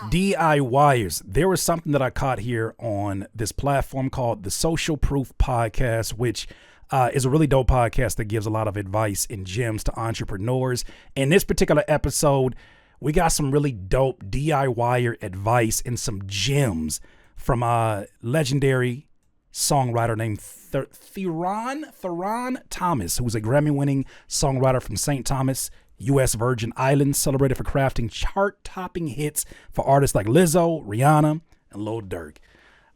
DIYers. There was something that I caught here on this platform called the Social Proof Podcast, which is a really dope podcast that gives a lot of advice and gems to entrepreneurs. In this particular episode, we got some really dope DIYer advice and some gems from a legendary songwriter named Theron Thomas, who's a Grammy-winning songwriter from St. Thomas, U.S. Virgin Islands, celebrated for crafting chart-topping hits for artists like Lizzo, Rihanna, and Lil Durk.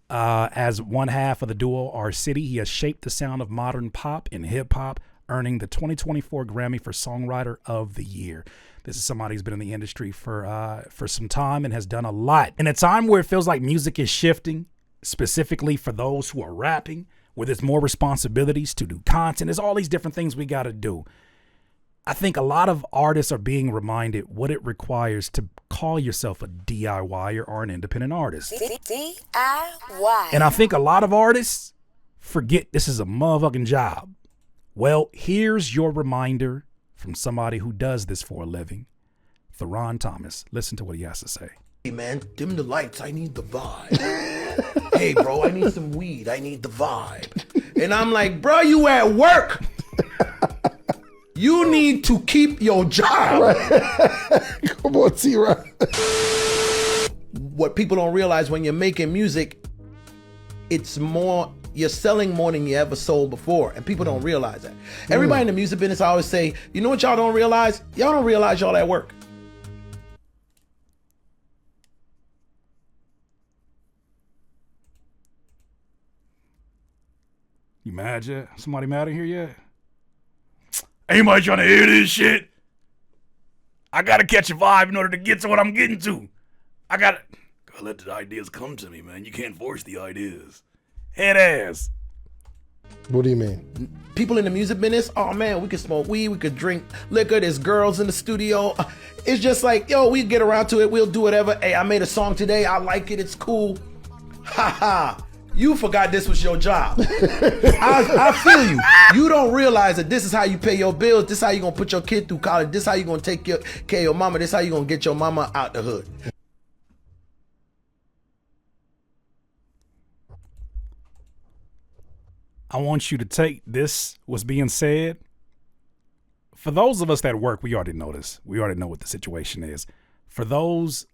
As one half of the duo R City, he has shaped the sound of modern pop and hip-hop, earning the 2024 Grammy for Songwriter of the Year. This is somebody who's been in the industry for some time and has done a lot. In a time where it feels like music is shifting, specifically for those who are rapping, where there's more responsibilities to do content, there's all these different things we got to do. I think a lot of artists are being reminded what it requires to call yourself a DIYer or an independent artist. DIY. And I think a lot of artists forget this is a motherfucking job. Well, here's your reminder from somebody who does this for a living. Theron Thomas. Listen to what he has to say. Hey man, dim the lights, I need the vibe. Hey bro, I need some weed, I need the vibe. And I'm like, bro, you at work. You need to keep your job. Right. Come on, Theron. What people don't realize when you're making music, it's more, you're selling more than you ever sold before. And people don't realize that. Everybody in the music business, I always say, you know what y'all don't realize? Y'all don't realize y'all at work. You mad yet? Somebody mad in here yet? Anybody trying to hear this shit? I gotta catch a vibe in order to get to what I'm getting to. I gotta let the ideas come to me, man. You can't force the ideas. Head ass. What do you mean? People in the music business, oh man, we could smoke weed, we could drink liquor, there's girls in the studio. It's just like, yo, we get around to it, we'll do whatever. Hey, I made a song today, I like it, it's cool. Ha ha. You forgot this was your job. I feel you. You don't realize that this is how you pay your bills. This is how you gonna put your kid through college. This is how you gonna take care of your mama. This is how you gonna get your mama out the hood. I want you to take this, what's being said. For those of us that work, we already know this. We already know what the situation is. For those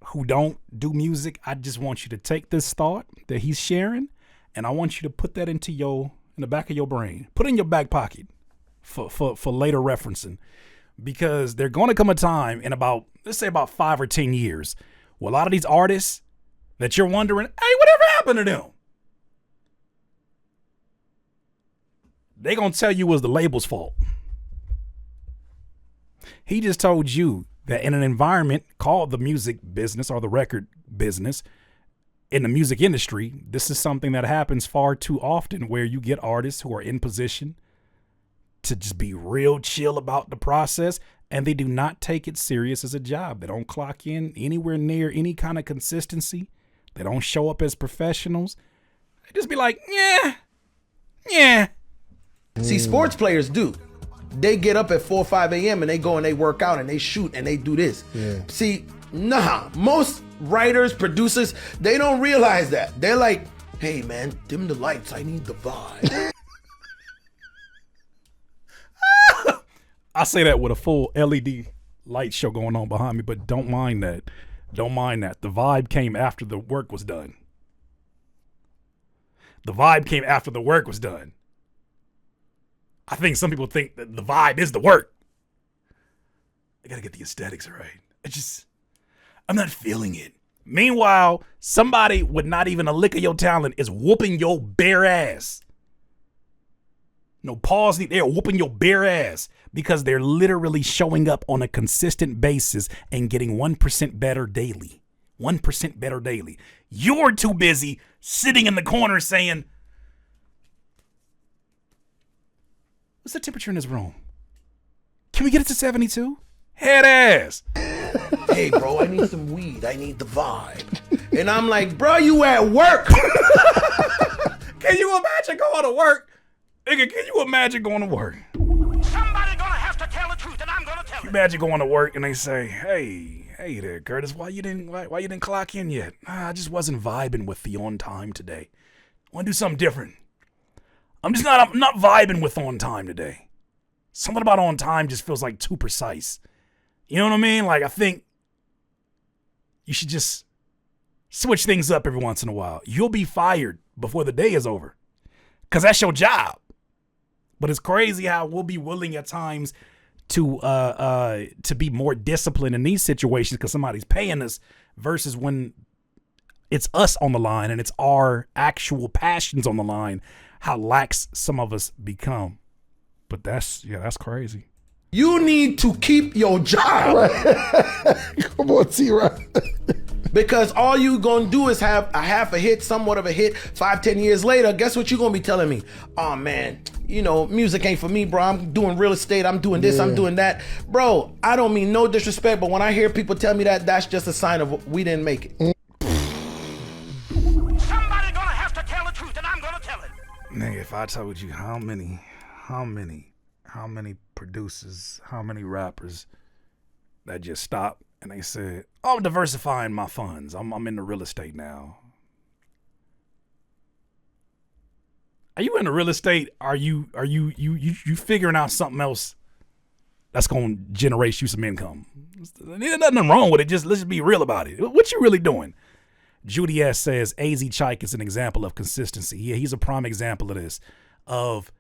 who don't do music, I just want you to take this thought that he's sharing, and I want you to put that in the back of your brain. Put it in your back pocket for later referencing, because there's going to come a time in let's say about 5 or 10 years, where a lot of these artists that you're wondering, hey, whatever happened to them? They going to tell you it was the label's fault. He just told you that in an environment called the music business or the record business, in the music industry, this is something that happens far too often, where you get artists who are in position to just be real chill about the process, and they do not take it serious as a job. They don't clock in anywhere near any kind of consistency. They don't show up as professionals. They just be like, yeah. See, sports players do. They get up at 4 or 5 a.m. and they go and they work out and they shoot and they do this. Yeah. See, most writers, producers, they don't realize that. They're like, hey man, dim the lights, I need the vibe. I say that with a full LED light show going on behind me, but don't mind that. Don't mind that. The vibe came after the work was done. The vibe came after the work was done. I think some people think that the vibe is the work. I gotta get the aesthetics right. I'm not feeling it. Meanwhile, somebody with not even a lick of your talent is whooping your bare ass. No pause, they're whooping your bare ass because they're literally showing up on a consistent basis and getting 1% better daily. 1% better daily. You're too busy sitting in the corner saying, what's the temperature in this room? Can we get it to 72? Head ass. Hey, bro, I need some weed. I need the vibe. And I'm like, bro, you at work. Can you imagine going to work? Nigga, can you imagine going to work? Somebody gonna have to tell the truth, and I'm gonna tell it. imagine going to work and they say, hey there, Curtis, why you didn't clock in yet? I just wasn't vibing with the on time today. I want to do something different. I'm not vibing with on time today. Something about on time just feels like too precise. You know what I mean? Like, I think you should just switch things up every once in a while. You'll be fired before the day is over, because that's your job. But it's crazy how we'll be willing at times to be more disciplined in these situations because somebody's paying us, versus when it's us on the line and it's our actual passions on the line, how lax some of us become. But that's crazy. You need to keep your job. Right. Come on, Theron. Because all you gonna do is have a half a hit, somewhat of a hit, 5-10 years later. Guess what you gonna be telling me? Oh man, music ain't for me, bro. I'm doing real estate, I'm doing this, I'm doing that. Bro, I don't mean no disrespect, but when I hear people tell me that, that's just a sign of we didn't make it. Somebody gonna have to tell the truth, and I'm gonna tell it. Nigga, if I told you how many producers, how many rappers that just stopped and they said, "Oh, I'm diversifying my funds. I'm into real estate now." Are you into real estate? Are you figuring out something else that's gonna generate you some income? There's nothing wrong with it. Let's just be real about it. What you really doing? Judy S says AZ Chike is an example of consistency. Yeah, he's a prime example of this. Of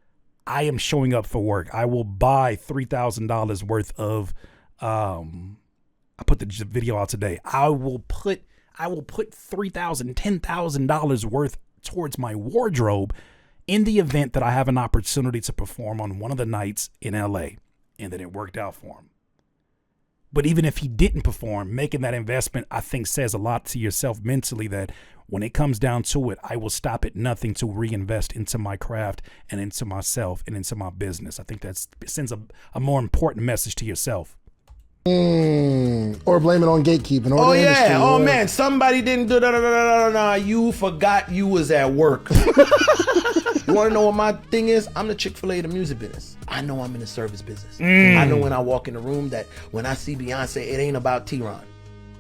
I am showing up for work. I will buy $3,000 worth of. I put the video out today. I will put $3,000, $10,000 worth towards my wardrobe in the event that I have an opportunity to perform on one of the nights in LA, and then it worked out for him. But even if he didn't perform, making that investment, I think, says a lot to yourself mentally, that when it comes down to it, I will stop at nothing to reinvest into my craft and into myself and into my business. I think that sends a more important message to yourself. Or blame it on gatekeeping. Or Oh the yeah. industry, Oh or- man, somebody didn't do that. You forgot you was at work. You want to know what my thing is? I'm the Chick-fil-A of the music business. I know I'm in the service business. I know when I walk in the room that when I see Beyonce, it ain't about Theron.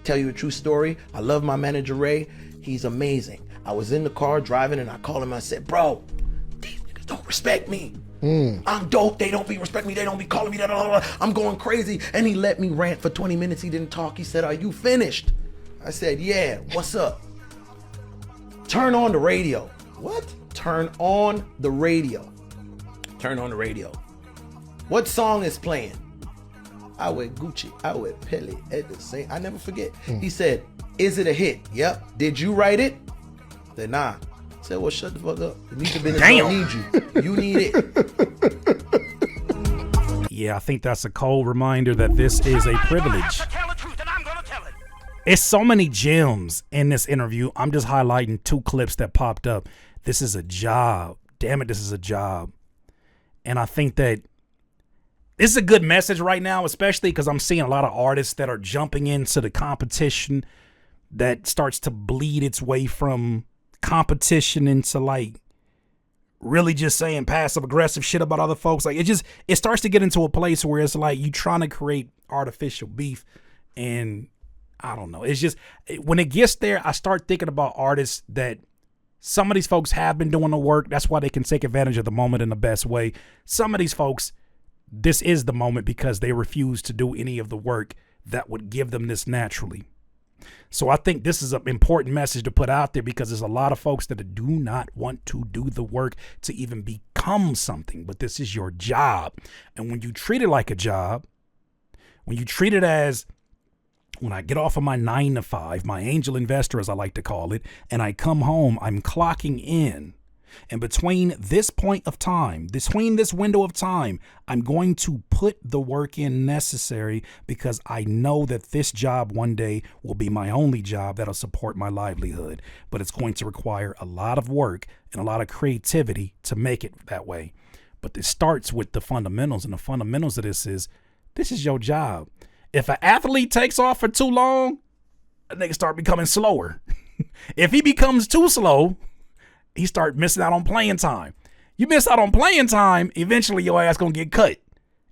Tell you a true story. I love my manager Ray. He's amazing. I was in the car driving and I called him. I said, "Bro, these niggas don't respect me. I'm dope. They don't be respect me. They don't be calling me that. I'm going crazy." And he let me rant for 20 minutes. He didn't talk. He said, "Are you finished?" I said, "Yeah. What's up?" "Turn on the radio." "What?" "Turn on the radio." Turn on the radio. "What song is playing?" "I wear Gucci. I wear Pele at the same." I never forget. He said, "Is it a hit?" "Yep." "Did you write it?" I said, "Nah." I said, "Well, shut the fuck up. The music business don't need you. You need it." Yeah, I think that's a cold reminder that this is a privilege. Have to tell the truth, and I'm gonna tell it. It's so many gems in this interview. I'm just highlighting 2 clips that popped up. This is a job. Damn it, this is a job. And I think that this is a good message right now, especially because I'm seeing a lot of artists that are jumping into the competition that starts to bleed its way from competition into like really just saying passive aggressive shit about other folks. Like it starts to get into a place where it's like you trying to create artificial beef, and I don't know. It's just when it gets there, I start thinking about artists that some of these folks have been doing the work. That's why they can take advantage of the moment in the best way. Some of these folks, this is the moment because they refuse to do any of the work that would give them this naturally. So I think this is an important message to put out there because there's a lot of folks that do not want to do the work to even become something, but this is your job. And when you treat it like a job, when you treat it as, when I get off of my 9 to 5, my angel investor, as I like to call it, and I come home, I'm clocking in. And between this point of time, between this window of time, I'm going to put the work in necessary because I know that this job one day will be my only job that'll support my livelihood. But it's going to require a lot of work and a lot of creativity to make it that way. But it starts with the fundamentals, and the fundamentals of this is your job. If an athlete takes off for too long, a nigga start becoming slower. If he becomes too slow, he start missing out on playing time. You miss out on playing time, eventually your ass gonna get cut.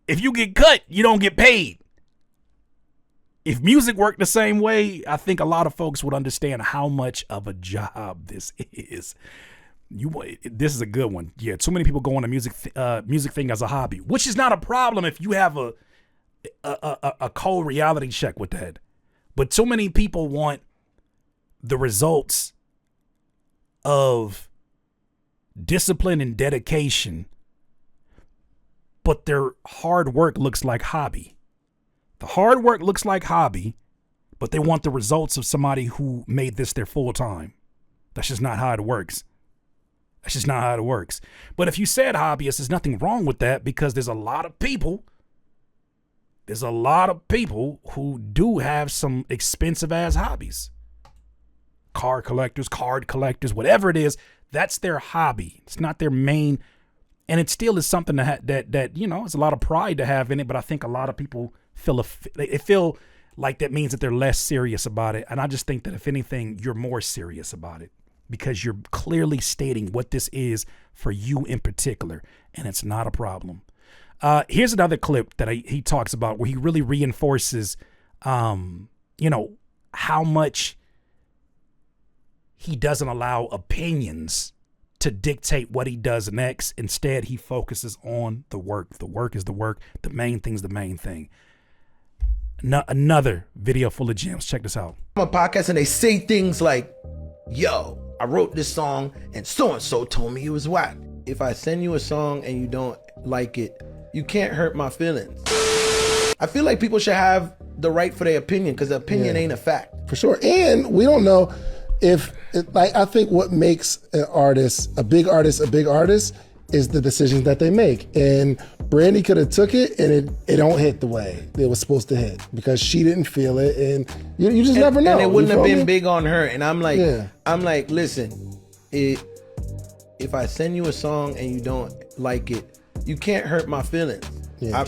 If you get cut, you don't get paid. if music worked the same way, I think a lot of folks would understand how much of a job this is. This is a good one. Yeah, too many people go on the music thing as a hobby, which is not a problem if you have a cold reality check with that. But too many people want the results of discipline and dedication, but their hard work looks like hobby. The hard work looks like hobby, but they want the results of somebody who made this their full time. That's just not how it works. That's just not how it works. But if you said hobbyist, there's nothing wrong with that, because there's a lot of people who do have some expensive ass hobbies. Car collectors, card collectors, whatever it is, that's their hobby. It's not their main, and it still is something that it's a lot of pride to have in it, but I think a lot of people feel like that means that they're less serious about it. And I just think that if anything, you're more serious about it, because you're clearly stating what this is for you in particular, and it's not a problem. Here's another clip that he talks about where he really reinforces, how much he doesn't allow opinions to dictate what he does next. Instead, he focuses on the work. The work is the work. The main thing's the main thing. Another video full of gems. Check this out. On a podcast and they say things like, yo, I wrote this song and so told me it was whack. If I send you a song and you don't like it, you can't hurt my feelings. I feel like people should have the right for their opinion, because the opinion ain't a fact. For sure. And we don't know I think what makes a big artist is the decisions that they make. And Brandy could have took it and it don't hit the way it was supposed to hit, because she didn't feel it, and you just never know. And it wouldn't have been big on her. And I'm like, listen, if I send you a song and you don't like it, you can't hurt my feelings. Yeah.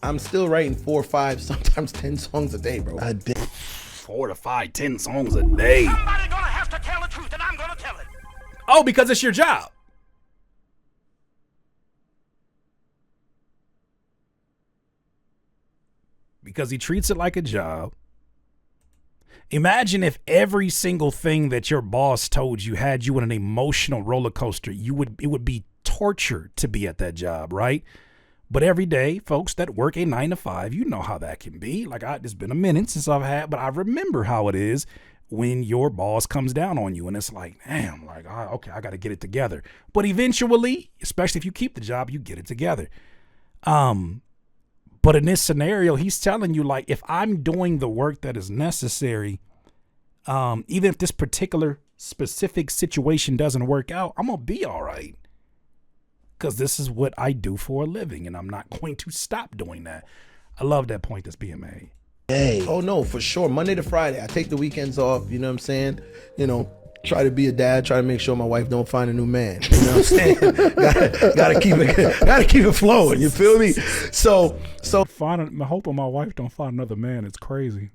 I'm still writing 4, 5, sometimes 10 songs a day, bro. I did 4 to 5, 10 songs a day. Somebody's gonna have to tell the truth, and I'm gonna tell it. Oh, because it's your job. Because he treats it like a job. Imagine if every single thing that your boss told you had you in an emotional roller coaster. It would be torture to be at that job, right? But every day, folks that work a 9 to 5, you know how that can be. Like, it's been a minute since I've had, but I remember how it is when your boss comes down on you, and it's like, damn, like, okay, I got to get it together. But eventually, especially if you keep the job, you get it together. But in this scenario, he's telling you, like, if I'm doing the work that is necessary, even if this particular specific situation doesn't work out, I'm going to be all right. Because this is what I do for a living, and I'm not going to stop doing that. I love that point that's being made. Hey. Oh, no, for sure. Monday to Friday, I take the weekends off, you know what I'm saying? Try to be a dad, try to make sure my wife don't find a new man. You know what I'm saying? gotta keep it flowing, you feel me? So I'm hoping my wife don't find another man. It's crazy.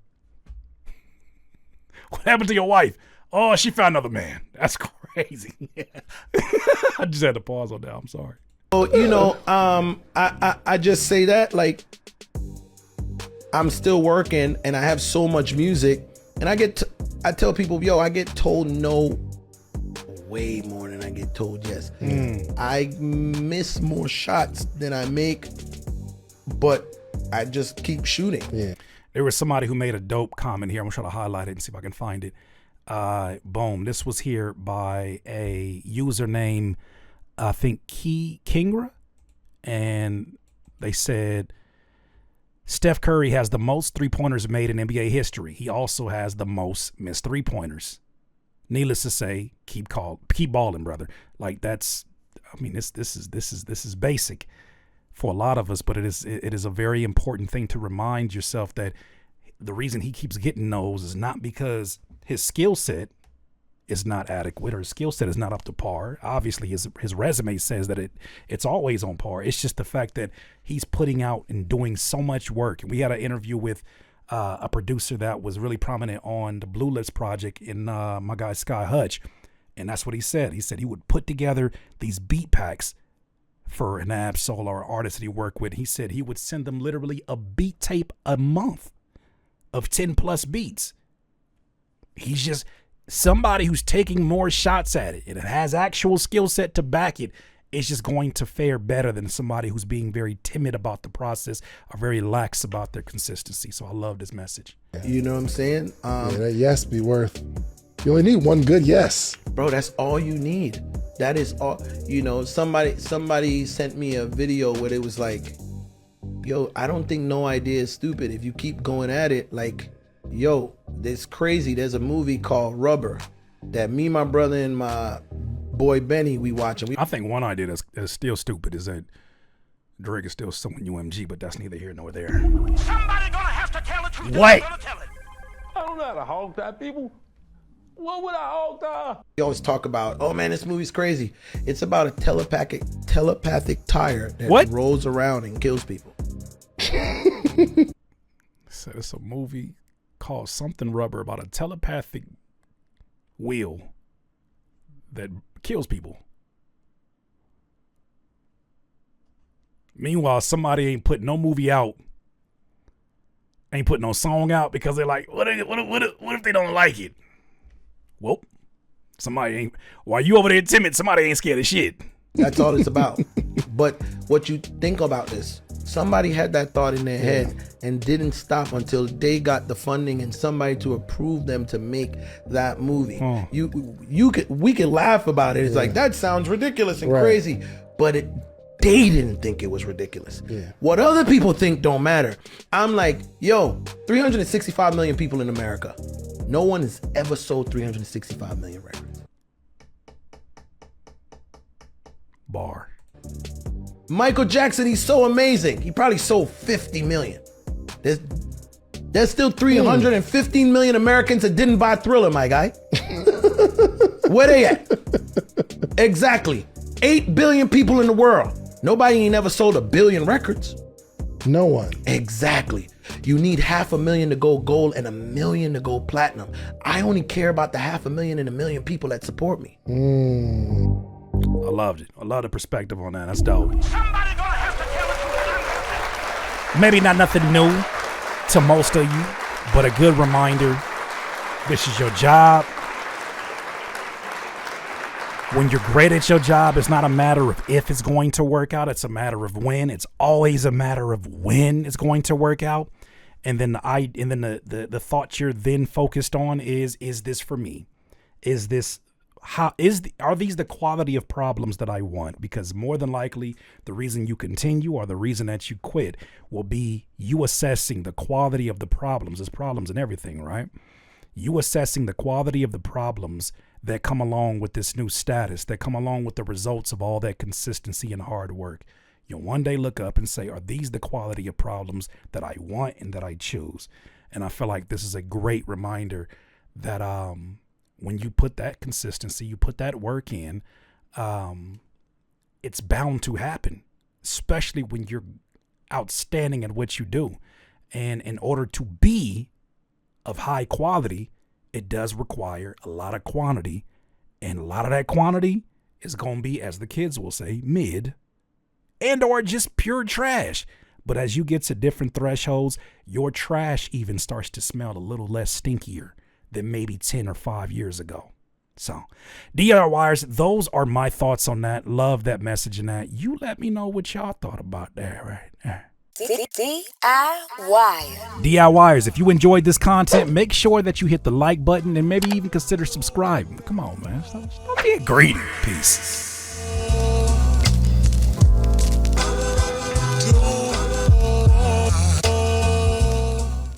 What happened to your wife? Oh, she found another man. That's crazy. I just had to pause on that. I'm sorry. So, I just say that, like, I'm still working and I have so much music, and I tell people, yo, I get told no way more than I get told yes. I miss more shots than I make, but I just keep shooting. Yeah. There was somebody who made a dope comment here. I'm gonna try to highlight it and see if I can find it. Boom. This was here by a username, I think Kingra, and they said, Steph Curry has the most three-pointers made in NBA history. He also has the most missed three-pointers. Needless to say, keep balling, brother. Like, this is basic for a lot of us, but it is a very important thing to remind yourself that the reason he keeps getting those is not because his skill set is not adequate or his skill set is not up to par. Obviously, his resume says that it's always on par. It's just the fact that he's putting out and doing so much work. And we had an interview with a producer that was really prominent on the Blue List project in my guy Sky Hutch. And that's what he said. He said he would put together these beat packs for an Ab-Soul or artist that he worked with. He said he would send them literally a beat tape a month. of 10 plus beats. He's just somebody who's taking more shots at it and it has actual skill set to back it. It's just going to fare better than somebody who's being very timid about the process or very lax about their consistency. So I love this message. You know what I'm saying? Yeah, that yes be worth. You only need one good yes. Bro, that's all you need. That is all. You know, somebody sent me a video where it was like, yo, I don't think no idea is stupid. If you keep going at it, like, yo, it's crazy. There's a movie called Rubber that me, my brother, and my boy Benny, we watching. I think one idea that's still stupid is that Drake is still suing UMG, but that's neither here nor there. Somebody gonna have to tell the truth. What? I'm gonna tell it. I don't know how to hog tie people. What would I hog tie? We always talk about, oh man, this movie's crazy. It's about a telepathic tire that rolls around and kills people. So it's a movie called something Rubber about a telepathic wheel that kills people. Meanwhile, somebody ain't putting no movie out, ain't putting no song out because they're like, what if they don't like it? Well, somebody ain't. While you over there timid, somebody ain't scared of shit. That's all it's about. But what you think about this, somebody had that thought in their head and didn't stop until they got the funding and somebody to approve them to make that movie. We could laugh about it. It's like, that sounds ridiculous and crazy, but they didn't think it was ridiculous. What other people think don't matter. I'm like, yo, 365 million people in America. No one has ever sold 365 million records. Bar. Michael Jackson, he's so amazing. He probably sold 50 million. There's still 315 million Americans that didn't buy Thriller, my guy. Where they at? Exactly. 8 billion people in the world. Nobody ain't ever sold 1 billion records. No one. Exactly. You need 500,000 to go gold and 1 million to go platinum. I only care about the 500,000 and 1 million people that support me. I loved it. I love the perspective on that. That's dope. Somebody gonna have to tell the truth. And I'm gonna tell it. Maybe not nothing new to most of you, but a good reminder. This is your job. When you're great at your job, it's not a matter of if it's going to work out. It's a matter of when. It's always a matter of when it's going to work out. And then the thought you're then focused on is this for me? Are these the quality of problems that I want? Because more than likely, the reason you continue or the reason that you quit will be you assessing the quality of the problems. There's problems in everything, right? You assessing the quality of the problems that come along with this new status, that come along with the results of all that consistency and hard work. You'll one day look up and say, are these the quality of problems that I want and that I choose? And I feel like this is a great reminder that when you put that consistency, you put that work in, it's bound to happen, especially when you're outstanding at what you do. And in order to be of high quality, it does require a lot of quantity, and a lot of that quantity is going to be, as the kids will say, mid and or just pure trash. But as you get to different thresholds, your trash even starts to smell a little less stinkier than maybe 10 or 5 years ago. So, DR Wires, those are my thoughts on that. Love that message and that. You let me know what y'all thought about that right there. DIYers, if you enjoyed this content, make sure that you hit the like button and maybe even consider subscribing. Come on, man. Don't be greedy. Peace.